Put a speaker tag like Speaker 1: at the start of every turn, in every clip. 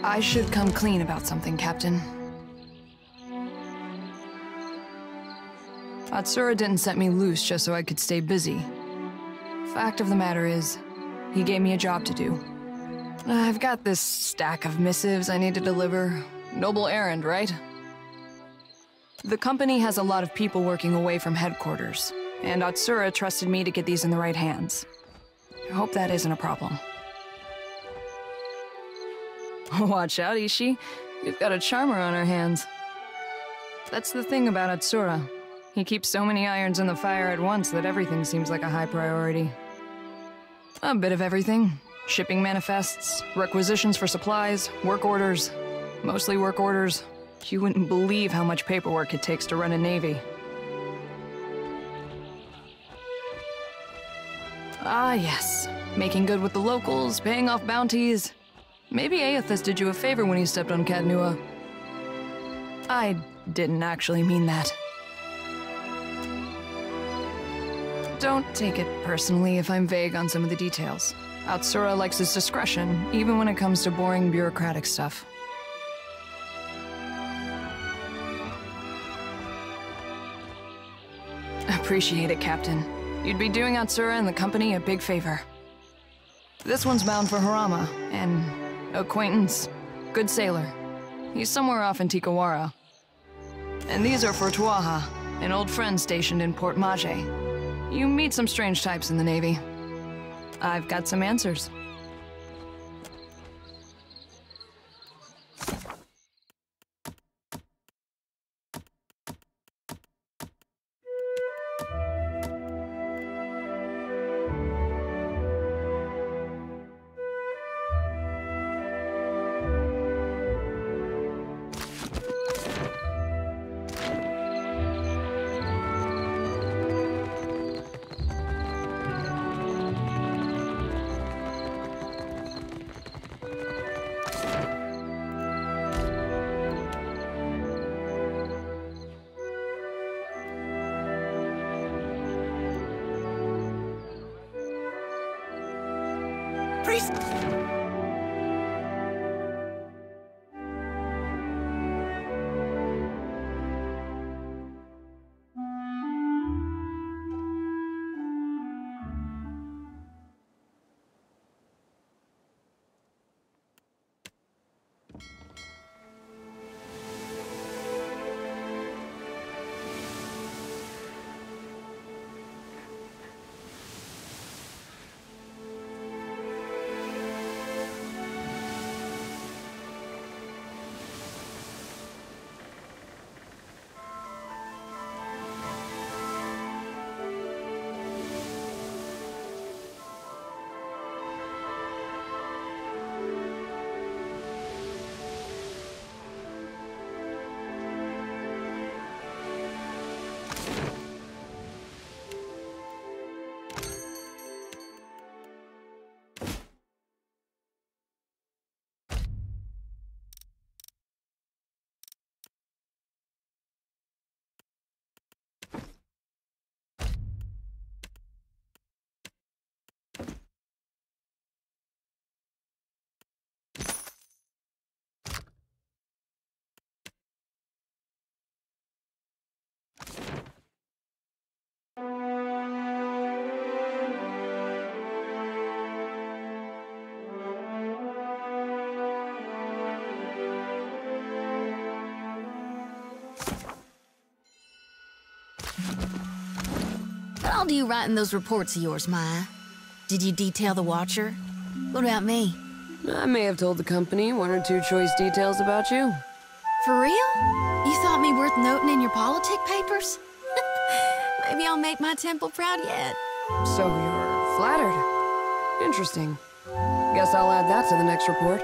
Speaker 1: I should come clean about something, Captain. Atsura didn't set me loose just so I could stay busy. Fact of the matter is, he gave me a job to do. I've got this stack of missives I need to deliver. Noble errand, right? The company has a lot of people working away from headquarters, and Atsura trusted me to get these in the right hands. I hope that isn't a problem. Watch out, Ishi. We've got a charmer on our hands. That's the thing about Atsura. He keeps so many irons in the fire at once that everything seems like a high priority. A bit of everything. Shipping manifests, requisitions for supplies, work orders. Mostly work orders. You wouldn't believe how much paperwork it takes to run a navy. Ah, yes. Making good with the locals, paying off bounties. Maybe Aethys did you a favor when you stepped on Cadnua. I didn't actually mean that. Don't take it personally if I'm vague on some of the details. Atsura likes his discretion, even when it comes to boring bureaucratic stuff. Appreciate it, Captain. You'd be doing Atsura and the company a big favor. This one's bound for Harama, an acquaintance, good sailor. He's somewhere off in Tikawara. And these are for Tuaha, an old friend stationed in Port Maje. You meet some strange types in the Navy. I've got some answers.
Speaker 2: What all do you write in those reports of yours, Maya? Did you detail the Watcher? What about me?
Speaker 3: I may have told the company one or two choice details about you.
Speaker 2: For real? You thought me worth noting in your politic papers? Maybe I'll make my temple proud yet.
Speaker 3: So you're flattered. Interesting. Guess I'll add that to the next report.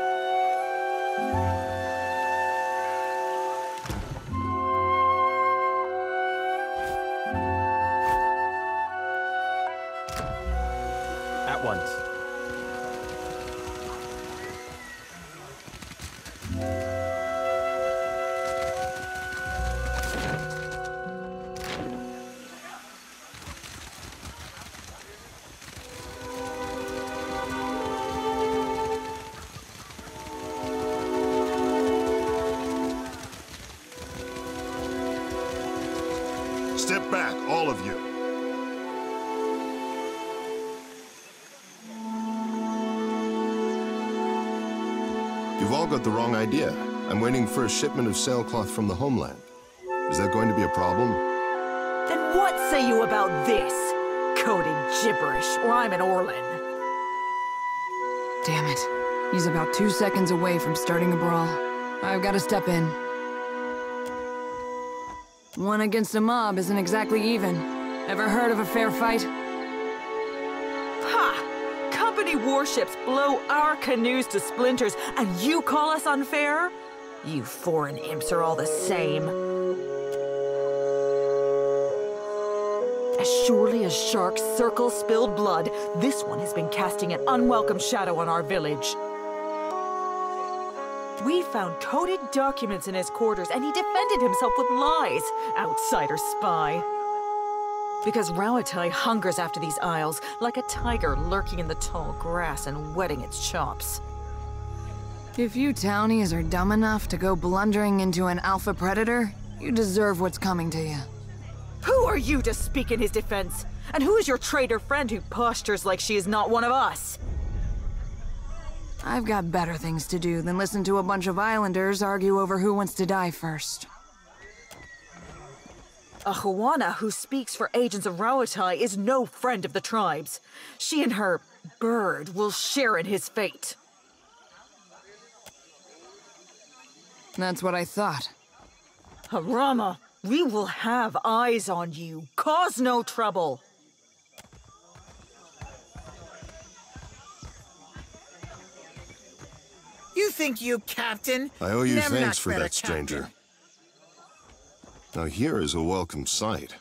Speaker 4: At once.
Speaker 5: all of you. You've all got the wrong idea. I'm waiting for a shipment of sailcloth from the homeland. Is that going to be a problem?
Speaker 6: Then what say you about this? Coded gibberish, or I'm an Orlin.
Speaker 1: Damn it. He's about 2 seconds away from starting a brawl. I've got to step in. One against a mob isn't exactly even. Ever heard of a fair fight?
Speaker 6: Ha! Company warships blow our canoes to splinters, and you call us unfair? You foreign imps are all the same. As surely as sharks circle spilled blood, this one has been casting an unwelcome shadow on our village. We found coded documents in his quarters, and he defended himself with lies. Outsider spy. Because Rauatai hungers after these isles, like a tiger lurking in the tall grass and whetting its chops.
Speaker 1: If you townies are dumb enough to go blundering into an alpha predator, you deserve what's coming to you.
Speaker 6: Who are you to speak in his defense? And who is your traitor friend who postures like she is not one of us?
Speaker 1: I've got better things to do than listen to a bunch of islanders argue over who wants to die first.
Speaker 6: A Huana who speaks for agents of Rauatai is no friend of the tribes. She and her bird will share in his fate.
Speaker 1: That's what I thought.
Speaker 6: Harama, we will have eyes on you. Cause no trouble.
Speaker 7: You think you, Captain?
Speaker 5: I owe you
Speaker 7: Never
Speaker 5: thanks
Speaker 7: not
Speaker 5: for
Speaker 7: better,
Speaker 5: that, stranger.
Speaker 7: Captain.
Speaker 5: Now here is a welcome sight.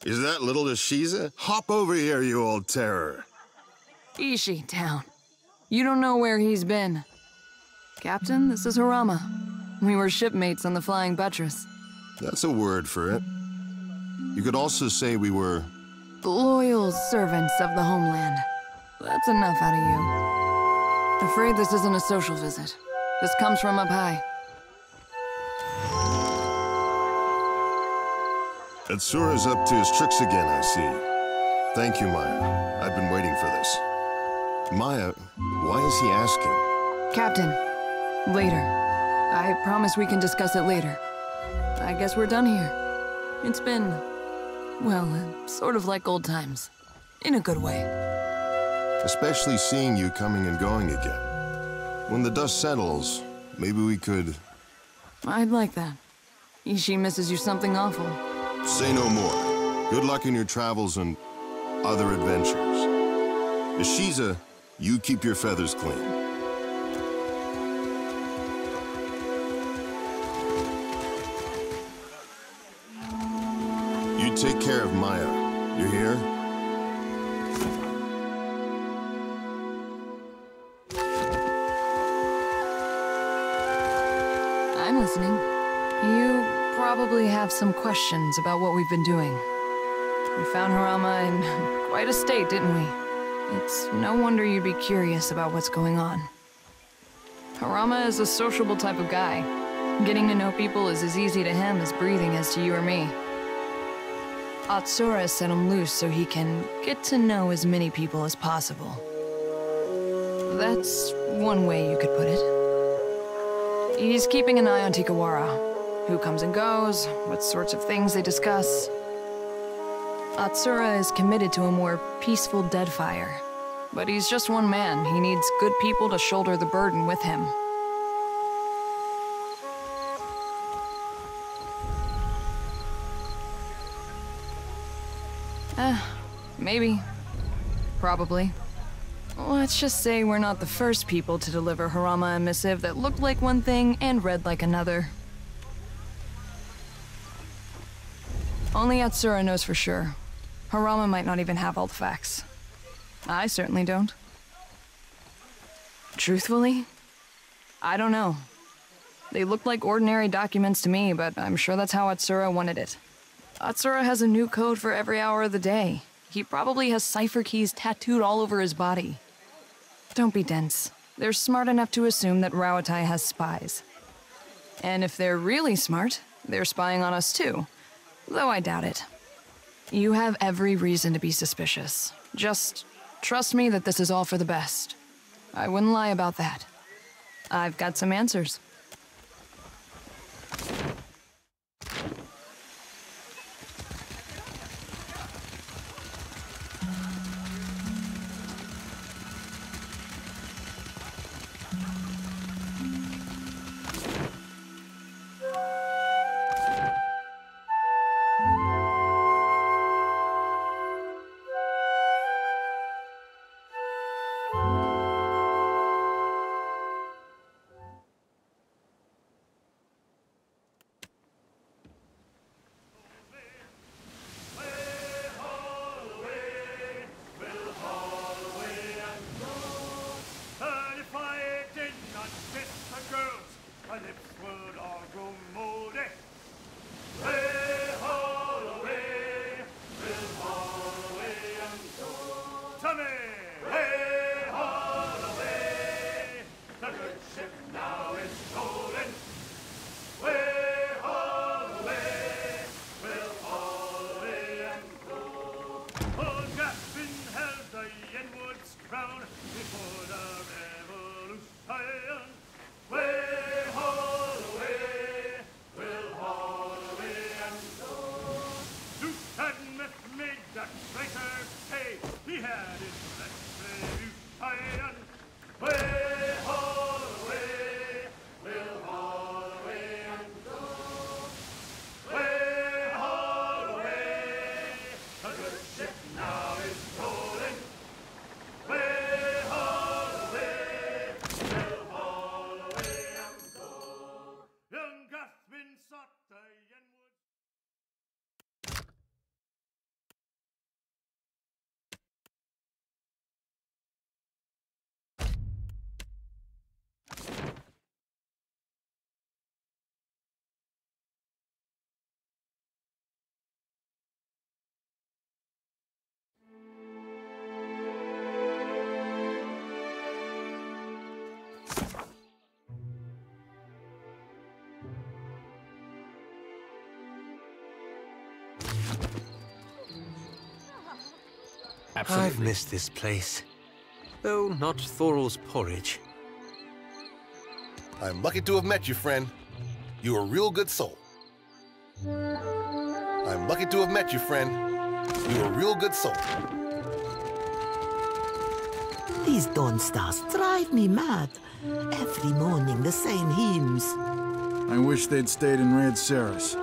Speaker 5: Is that little Ashiza? Hop over here, you old terror.
Speaker 1: Ishi town. You don't know where he's been. Captain, this is Harama. We were shipmates on the Flying Buttress.
Speaker 5: That's a word for it. You could also say we were...
Speaker 1: Loyal servants of the homeland. That's enough out of you. Afraid this isn't a social visit. This comes from up high.
Speaker 5: Atsura's up to his tricks again, I see. Thank you, Maya. I've been waiting for this. Maya, why is he asking?
Speaker 1: Captain, later. I promise we can discuss it later. I guess we're done here. It's been, well, sort of like old times. In a good way.
Speaker 5: Especially seeing you coming and going again. When the dust settles, maybe we could...
Speaker 1: I'd like that. Ishi misses you something awful.
Speaker 5: Say no more. Good luck in your travels and other adventures. Ashiza, you keep your feathers clean. You take care of Maya. You hear?
Speaker 1: I'm listening. You probably have some questions about what we've been doing. We found Harama in quite a state, didn't we? It's no wonder you'd be curious about what's going on. Harama is a sociable type of guy. Getting to know people is as easy to him as breathing is to you or me. Atsura set him loose so he can get to know as many people as possible. That's one way you could put it. He's keeping an eye on Tikawara. Who comes and goes, what sorts of things they discuss. Atsura is committed to a more peaceful Deadfire. But he's just one man. He needs good people to shoulder the burden with him. Maybe. Probably. Let's just say we're not the first people to deliver Harama a missive that looked like one thing and read like another. Only Atsura knows for sure. Harama might not even have all the facts. I certainly don't. Truthfully, I don't know. They looked like ordinary documents to me, but I'm sure that's how Atsura wanted it. Atsura has a new code for every hour of the day. He probably has cipher keys tattooed all over his body. Don't be dense. They're smart enough to assume that Rauatai has spies. And if they're really smart, they're spying on us too. Though I doubt it. You have every reason to be suspicious. Just trust me that this is all for the best. I wouldn't lie about that. I've got some answers.
Speaker 4: Absolutely.
Speaker 8: I've missed this place. Though not Thorol's porridge.
Speaker 9: I'm lucky to have met you, friend. You're a real good soul. I'm lucky to have met you, friend. You're a real good soul.
Speaker 10: These dawn stars drive me mad. Every morning, the same hymns.
Speaker 11: I wish they'd stayed in Red Saris.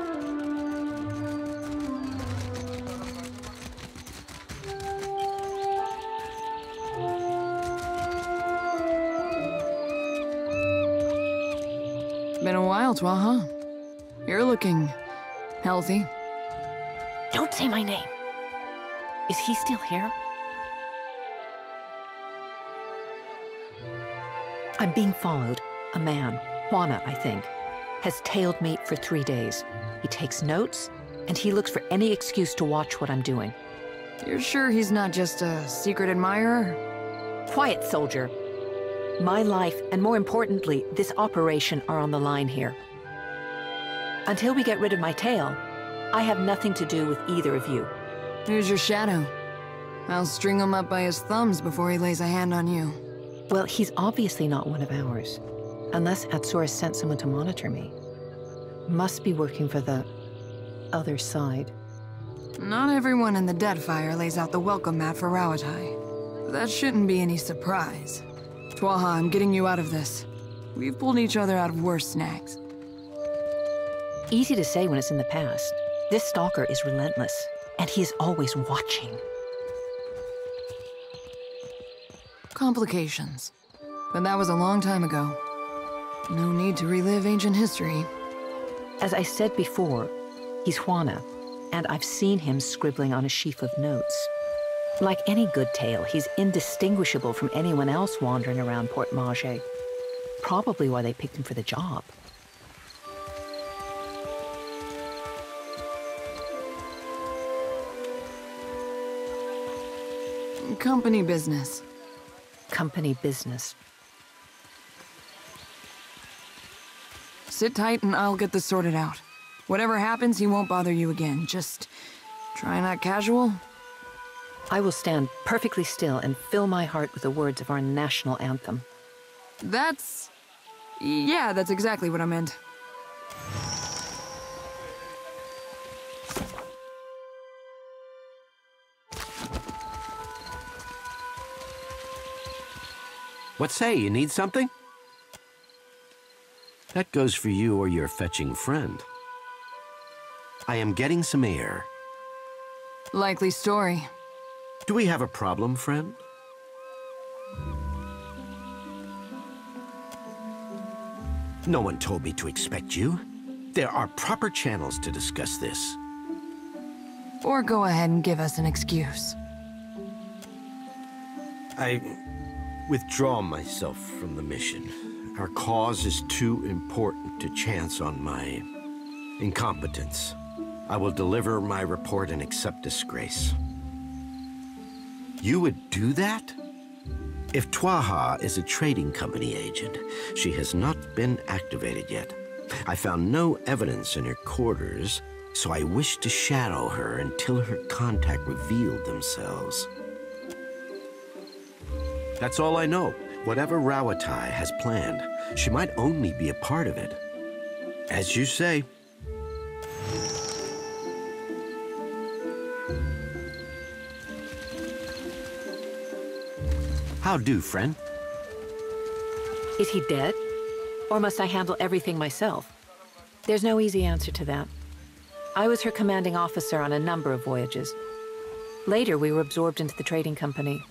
Speaker 1: Been a while, Twa, huh? You're looking healthy.
Speaker 12: Don't say my name. Is he still here?
Speaker 13: I'm being followed. A man, Juana, I think, has tailed me for 3 days. He takes notes, and he looks for any excuse to watch what I'm doing.
Speaker 1: You're sure he's not just a secret admirer?
Speaker 13: Quiet, soldier. My life, and more importantly, this operation are on the line here. Until we get rid of my tail, I have nothing to do with either of you.
Speaker 1: Here's your shadow. I'll string him up by his thumbs before he lays a hand on you.
Speaker 13: Well, he's obviously not one of ours. Unless Atsura sent someone to monitor me. Must be working for the other side.
Speaker 1: Not everyone in the Deadfire lays out the welcome mat for Rauatai. That shouldn't be any surprise. Twaha, I'm getting you out of this. We've pulled each other out of worse snags.
Speaker 13: Easy to say when it's in the past. This stalker is relentless, and he is always watching.
Speaker 1: Complications. But that was a long time ago. No need to relive ancient history.
Speaker 13: As I said before, he's Juana, and I've seen him scribbling on a sheaf of notes. Like any good tale, he's indistinguishable from anyone else wandering around Port Mage. Probably why they picked him for the job.
Speaker 1: Company business.
Speaker 13: Company business.
Speaker 1: Sit tight and I'll get this sorted out. Whatever happens, he won't bother you again. Just Try not casual?
Speaker 13: I will stand perfectly still and fill my heart with the words of our national anthem.
Speaker 1: Yeah, that's exactly what I meant.
Speaker 8: What say, you need something? That goes for you or your fetching friend. I am getting some air.
Speaker 1: Likely story.
Speaker 8: Do we have a problem, friend? No one told me to expect you. There are proper channels to discuss this.
Speaker 1: Or go ahead and give us an excuse.
Speaker 8: I withdraw myself from the mission. Our cause is too important to chance on my incompetence. I will deliver my report and accept disgrace. You would do that? If Twaha is a trading company agent, she has not been activated yet. I found no evidence in her quarters, so I wished to shadow her until her contact revealed themselves. That's all I know. Whatever Rawatai has planned, she might only be a part of it. As you say. How do, friend?
Speaker 13: Is he dead? Or must I handle everything myself? There's no easy answer to that. I was her commanding officer on a number of voyages. Later, we were absorbed into the trading company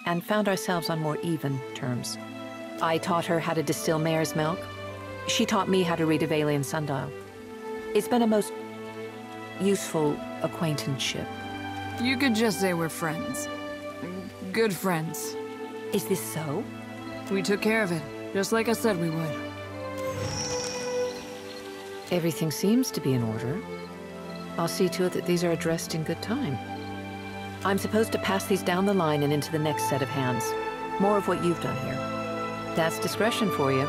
Speaker 13: and found ourselves on more even terms. I taught her how to distill mare's milk. She taught me how to read a Valian sundial. It's been a most useful acquaintanceship.
Speaker 1: You could just say we're friends. Good friends.
Speaker 13: Is this so?
Speaker 1: We took care of it, just like I said we would.
Speaker 13: Everything seems to be in order. I'll see to it that these are addressed in good time. I'm supposed to pass these down the line and into the next set of hands. More of what you've done here. That's discretion for you,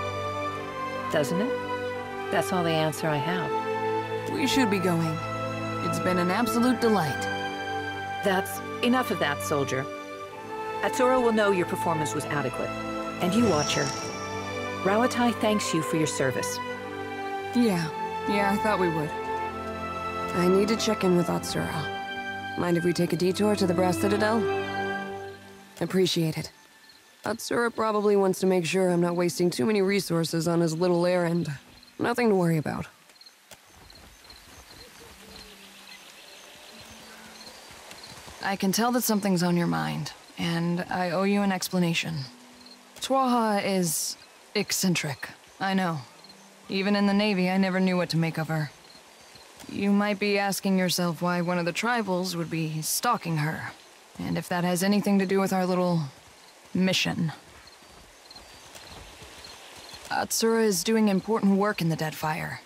Speaker 13: doesn't it? That's all the answer I have.
Speaker 1: We should be going. It's been an absolute delight.
Speaker 13: That's enough of that, soldier. Atsura will know your performance was adequate, and you watch her. Rawatai thanks you for your service.
Speaker 1: Yeah, I thought we would.
Speaker 3: I need to check in with Atsura. Mind if we take a detour to the Brass Citadel? Appreciate it. Atsura probably wants to make sure I'm not wasting too many resources on his little errand. Nothing to worry about.
Speaker 1: I can tell that something's on your mind, and I owe you an explanation. Twaha is eccentric, I know. Even in the Navy, I never knew what to make of her. You might be asking yourself why one of the tribals would be stalking her, and if that has anything to do with our little mission. Atsura is doing important work in the Deadfire.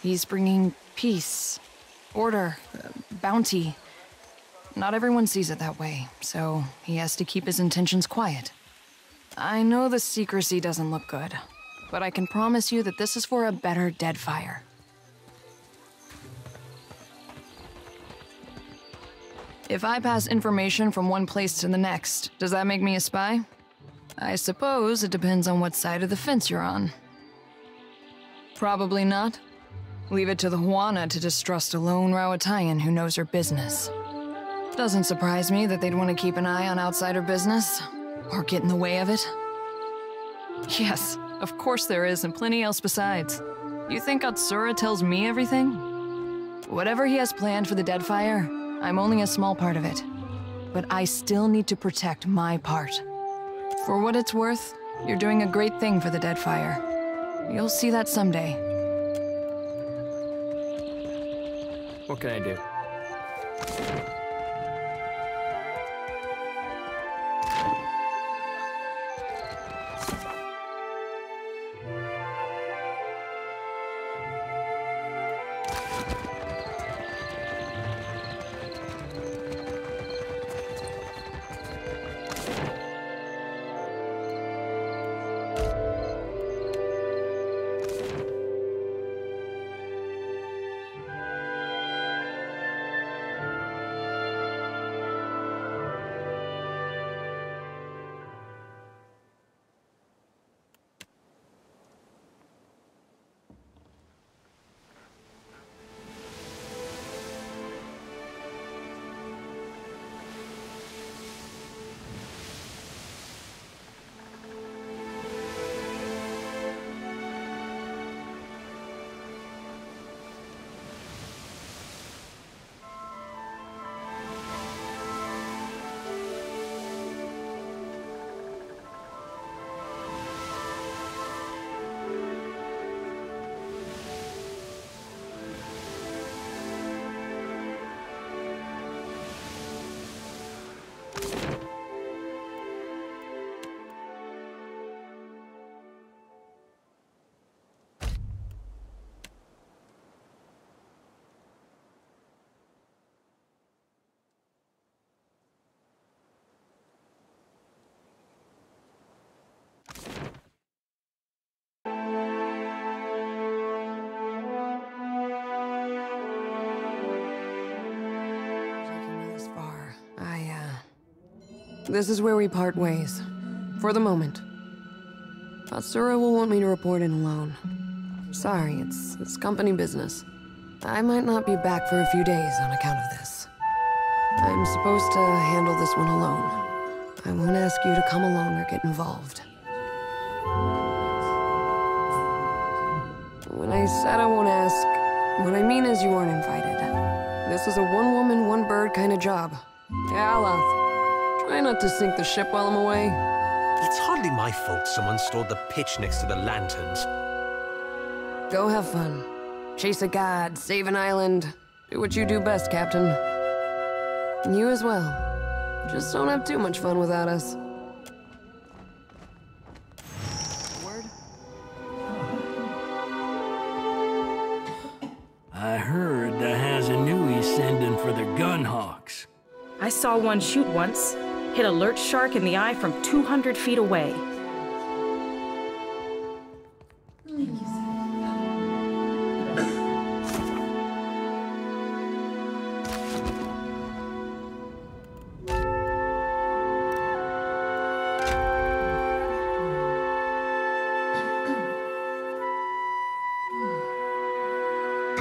Speaker 1: He's bringing peace, order, bounty. Not everyone sees it that way, so he has to keep his intentions quiet. I know the secrecy doesn't look good, but I can promise you that this is for a better Deadfire. If I pass information from one place to the next, does that make me a spy? I suppose it depends on what side of the fence you're on. Probably not. Leave it to the Huana to distrust a lone Rawataian who knows her business. Doesn't surprise me that they'd want to keep an eye on outsider business, or get in the way of it. Yes, of course there is, and plenty else besides. You think Atsura tells me everything? Whatever he has planned for the Deadfire, I'm only a small part of it. But I still need to protect my part. For what it's worth, you're doing a great thing for the Deadfire. You'll see that someday.
Speaker 4: What can I do?
Speaker 3: This is where we part ways. For the moment. Atsura will want me to report in alone. Sorry, it's company business. I might not be back for a few days on account of this. I'm supposed to handle this one alone. I won't ask you to come along or get involved. When I said I won't ask, what I mean is you aren't invited. This is a one-woman, one-bird kind of job. Yeah, Aloth. Try not to sink the ship while I'm away.
Speaker 14: It's hardly my fault someone stored the pitch next to the lanterns.
Speaker 3: Go have fun. Chase a god, save an island. Do what you do best, Captain. And you as well. Just don't have too much fun without us.
Speaker 15: I heard the Hazanui's sending for the gunhawks.
Speaker 16: I saw one shoot once. Hit a lurch shark in the eye from 200 feet away.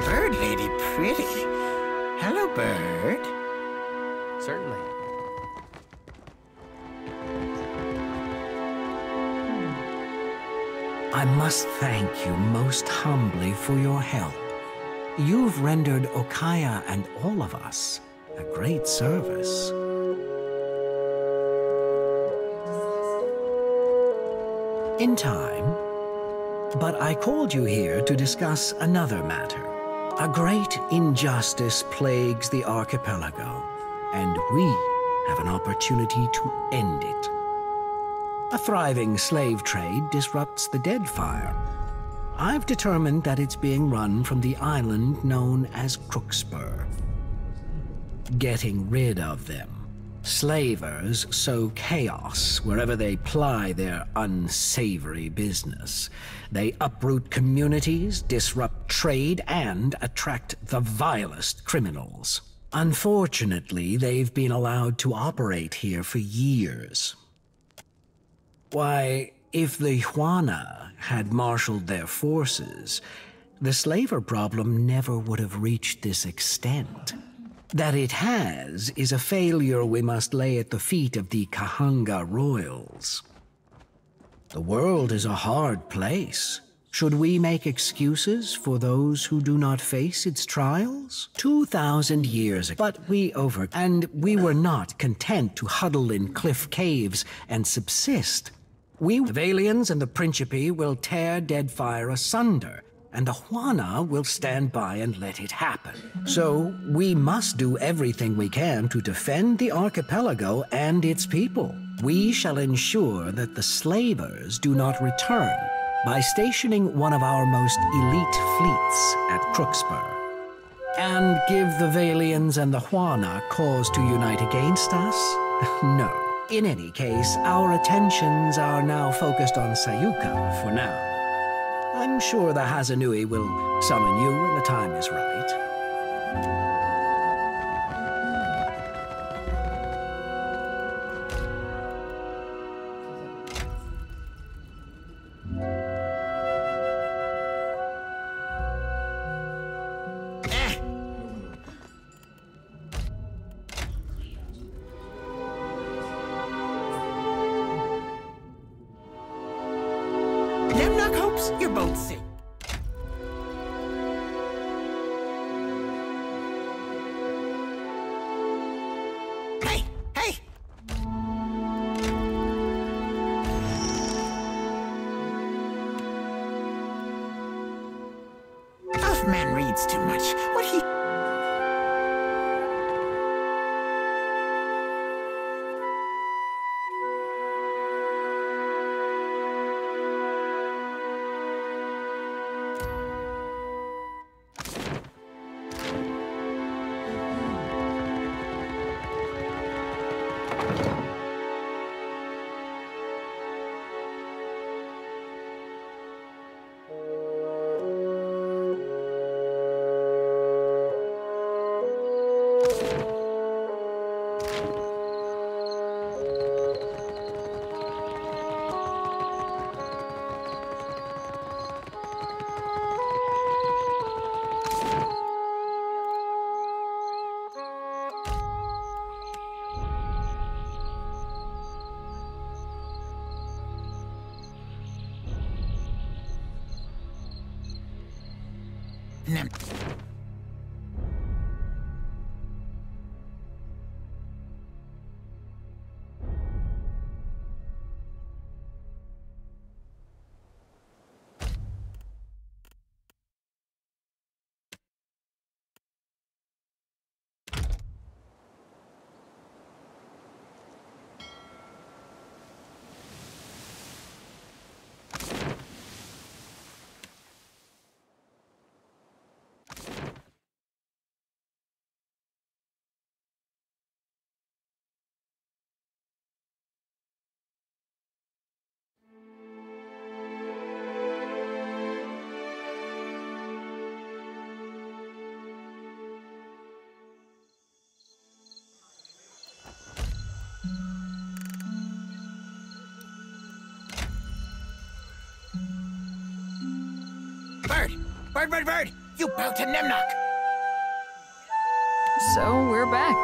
Speaker 7: Bird lady pretty. Hello, bird.
Speaker 4: Certainly.
Speaker 17: I must thank you most humbly for your help. You've rendered Okaya and all of us a great service. In time, but I called you here to discuss another matter. A great injustice plagues the archipelago, and we have an opportunity to end it. A thriving slave trade disrupts the Deadfire. I've determined that it's being run from the island known as Crookspur. Getting rid of them. Slavers sow chaos wherever they ply their unsavory business. They uproot communities, disrupt trade, and attract the vilest criminals. Unfortunately, they've been allowed to operate here for years. Why, if the Juana had marshaled their forces, the slaver problem never would have reached this extent. That it has is a failure we must lay at the feet of the Kahanga royals. The world is a hard place. Should we make excuses for those who do not face its trials? 2,000 years ago, but we were not content to huddle in cliff caves and subsist. The Valians and the Principe will tear Deadfire asunder, and the Juana will stand by and let it happen. So, we must do everything we can to defend the archipelago and its people. We shall ensure that the slavers do not return by stationing one of our most elite fleets at Crookspur. And give the Valians and the Juana cause to unite against us? No. In any case, our attentions are now focused on Sayuka for now. I'm sure the Hazanui will summon you when the time is right.
Speaker 7: Them knock hopes, you're both sick. Hey, hey! Elfman reads too much. What he... Bird! You bow to Nemnock!
Speaker 1: So, we're back.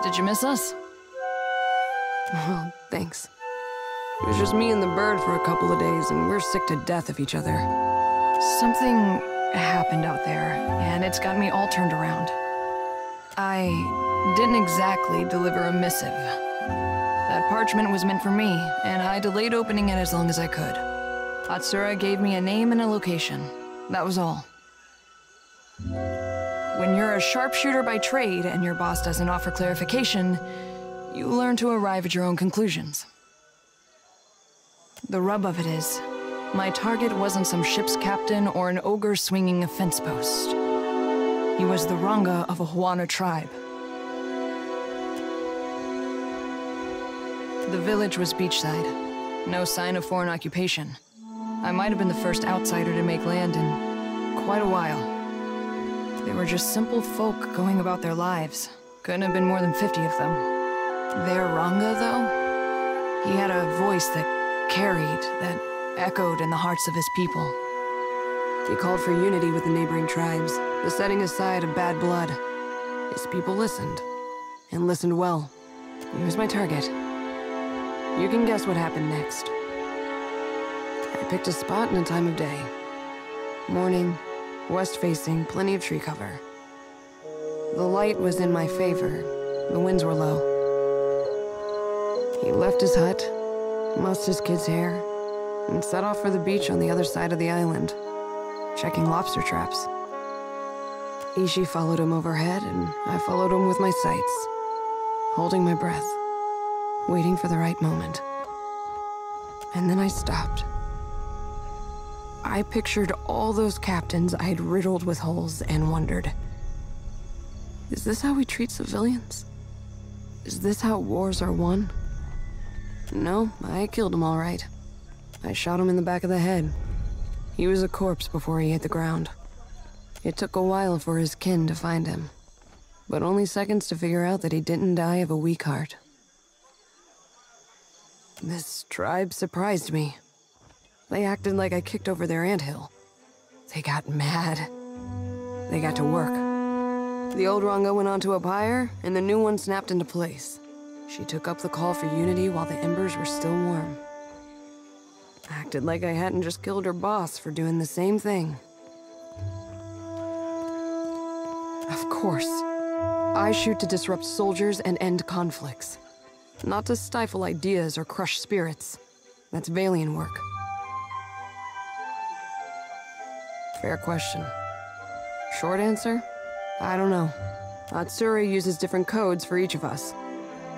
Speaker 1: Did you miss us?
Speaker 3: Well, thanks. It was just me and the bird for a couple of days, and we're sick to death of each other.
Speaker 1: Something happened out there, and it's got me all turned around. I didn't exactly deliver a missive. That parchment was meant for me, and I delayed opening it as long as I could. Atsura gave me a name and a location. That was all. When you're a sharpshooter by trade and your boss doesn't offer clarification, you learn to arrive at your own conclusions. The rub of it is, my target wasn't some ship's captain or an ogre swinging a fence post. He was the Ranga of a Huana tribe. The village was beachside. No sign of foreign occupation. I might have been the first outsider to make land in quite a while. They were just simple folk going about their lives. Couldn't have been more than 50 of them. Their Ranga, though? He had a voice that carried, that echoed in the hearts of his people.
Speaker 3: He called for unity with the neighboring tribes, the setting aside of bad blood. His people listened, and listened well. He was my target. You can guess what happened next. I picked a spot and a time of day. Morning, west-facing, plenty of tree cover. The light was in my favor. The winds were low. He left his hut, mussed his kid's hair, and set off for the beach on the other side of the island, checking lobster traps. Ishi followed him overhead, and I followed him with my sights, holding my breath, waiting for the right moment. And then I stopped. I pictured all those captains I'd riddled with holes and wondered, is this how we treat civilians? Is this how wars are won? No, I killed him all right. I shot him in the back of the head. He was a corpse before he hit the ground. It took a while for his kin to find him, but only seconds to figure out that he didn't die of a weak heart. This tribe surprised me. They acted like I kicked over their anthill. They got mad. They got to work. The old Ranga went onto a pyre, and the new one snapped into place. She took up the call for unity while the embers were still warm. Acted like I hadn't just killed her boss for doing the same thing. Of course. I shoot to disrupt soldiers and end conflicts. Not to stifle ideas or crush spirits. That's Valian work. Fair question. Short answer? I don't know. Atsura uses different codes for each of us.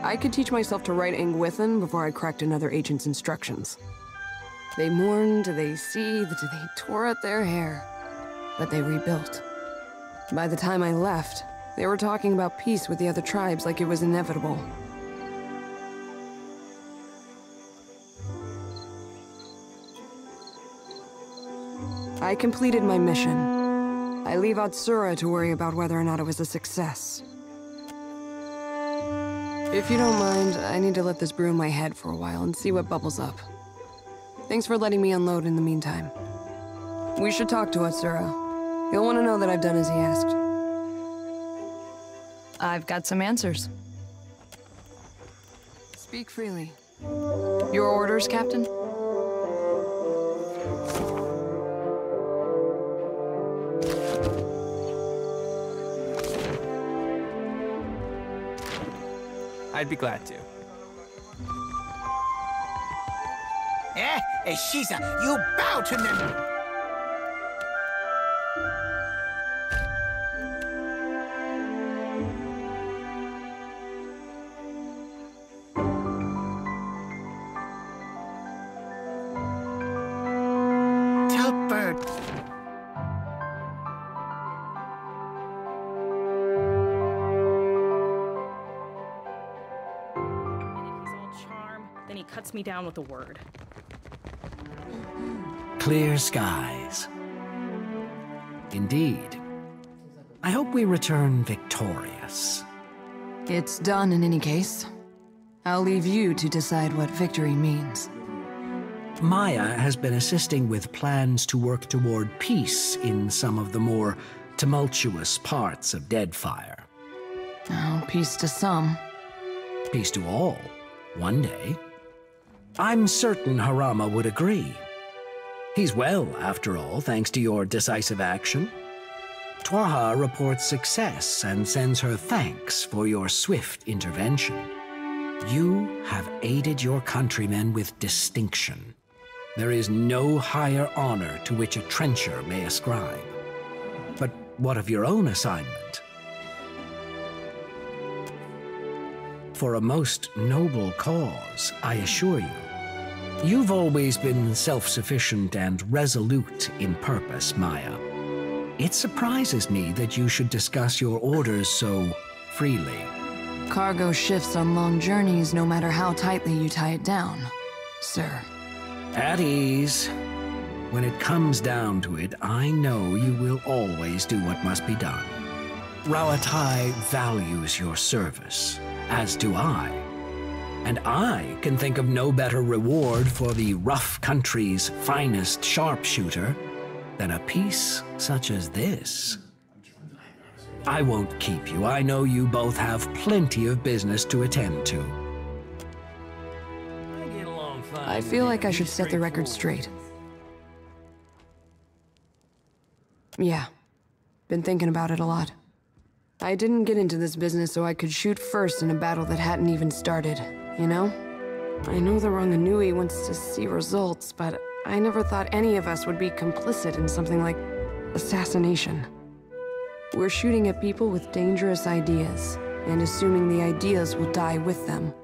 Speaker 3: I could teach myself to write Angwithan before I cracked another agent's instructions. They mourned, they seethed, they tore at their hair. But they rebuilt. By the time I left, they were talking about peace with the other tribes like it was inevitable. I completed my mission. I leave Atsura to worry about whether or not it was a success. If you don't mind, I need to let this brew in my head for a while and see what bubbles up. Thanks for letting me unload in the meantime. We should talk to Atsura. He'll want to know that I've done as he asked.
Speaker 1: I've got some answers.
Speaker 3: Speak freely.
Speaker 1: Your orders, Captain?
Speaker 4: I'd be glad to.
Speaker 7: Shiza, you bow to them! Telbert.
Speaker 16: He's all charm, then he cuts me down with a word.
Speaker 17: Clear skies. Indeed. I hope we return victorious.
Speaker 3: It's done in any case. I'll leave you to decide what victory means.
Speaker 17: Maya has been assisting with plans to work toward peace in some of the more tumultuous parts of Deadfire.
Speaker 3: Oh, peace to some.
Speaker 17: Peace to all, one day. I'm certain Harama would agree. He's well, after all, thanks to your decisive action. Twaha reports success and sends her thanks for your swift intervention. You have aided your countrymen with distinction. There is no higher honor to which a trencher may ascribe. But what of your own assignment? For a most noble cause, I assure you. You've always been self-sufficient and resolute in purpose, Maya. It surprises me that you should discuss your orders so freely.
Speaker 3: Cargo shifts on long journeys no matter how tightly you tie it down, sir.
Speaker 17: At ease. When it comes down to it, I know you will always do what must be done. Rauatai values your service, as do I. And I can think of no better reward for the rough country's finest sharpshooter than a piece such as this. I won't keep you. I know you both have plenty of business to attend to.
Speaker 3: I feel like I should set the record straight. Yeah, been thinking about it a lot. I didn't get into this business so I could shoot first in a battle that hadn't even started, you know? I know the Ranganui wants to see results, but I never thought any of us would be complicit in something like assassination. We're shooting at people with dangerous ideas, and assuming the ideas will die with them.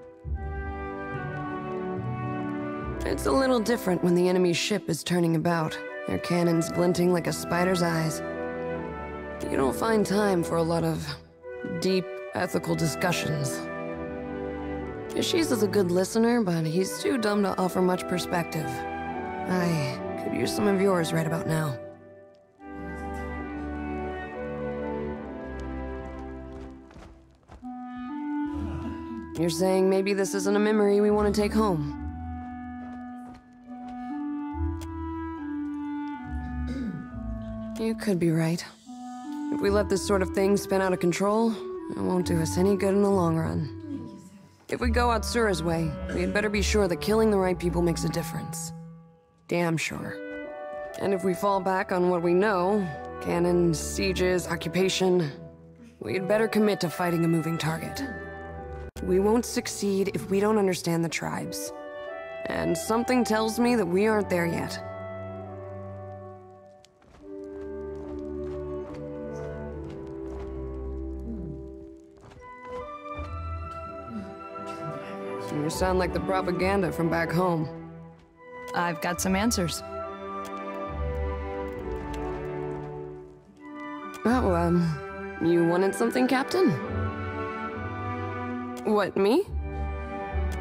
Speaker 3: It's a little different when the enemy's ship is turning about, their cannons glinting like a spider's eyes. You don't find time for a lot of deep, ethical discussions. Ishiza's a good listener, but he's too dumb to offer much perspective. I could use some of yours right about now. You're saying maybe this isn't a memory we want to take home? You could be right. If we let this sort of thing spin out of control, it won't do us any good in the long run. If we go Atsura's way, we'd better be sure that killing the right people makes a difference. Damn sure. And if we fall back on what we know, cannons, sieges, occupation, we'd better commit to fighting a moving target. We won't succeed if we don't understand the tribes. And something tells me that we aren't there yet. You sound like the propaganda from back home.
Speaker 1: I've got some answers.
Speaker 3: Oh, you wanted something, Captain? What, me?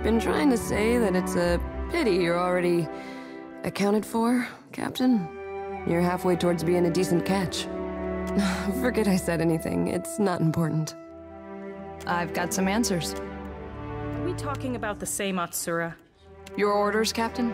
Speaker 3: Been trying to say that it's a pity you're already accounted for, Captain. You're halfway towards being a decent catch. Forget I said anything. It's not important.
Speaker 1: I've got some answers.
Speaker 16: Are we talking about the same Atsura?
Speaker 3: Your orders, Captain?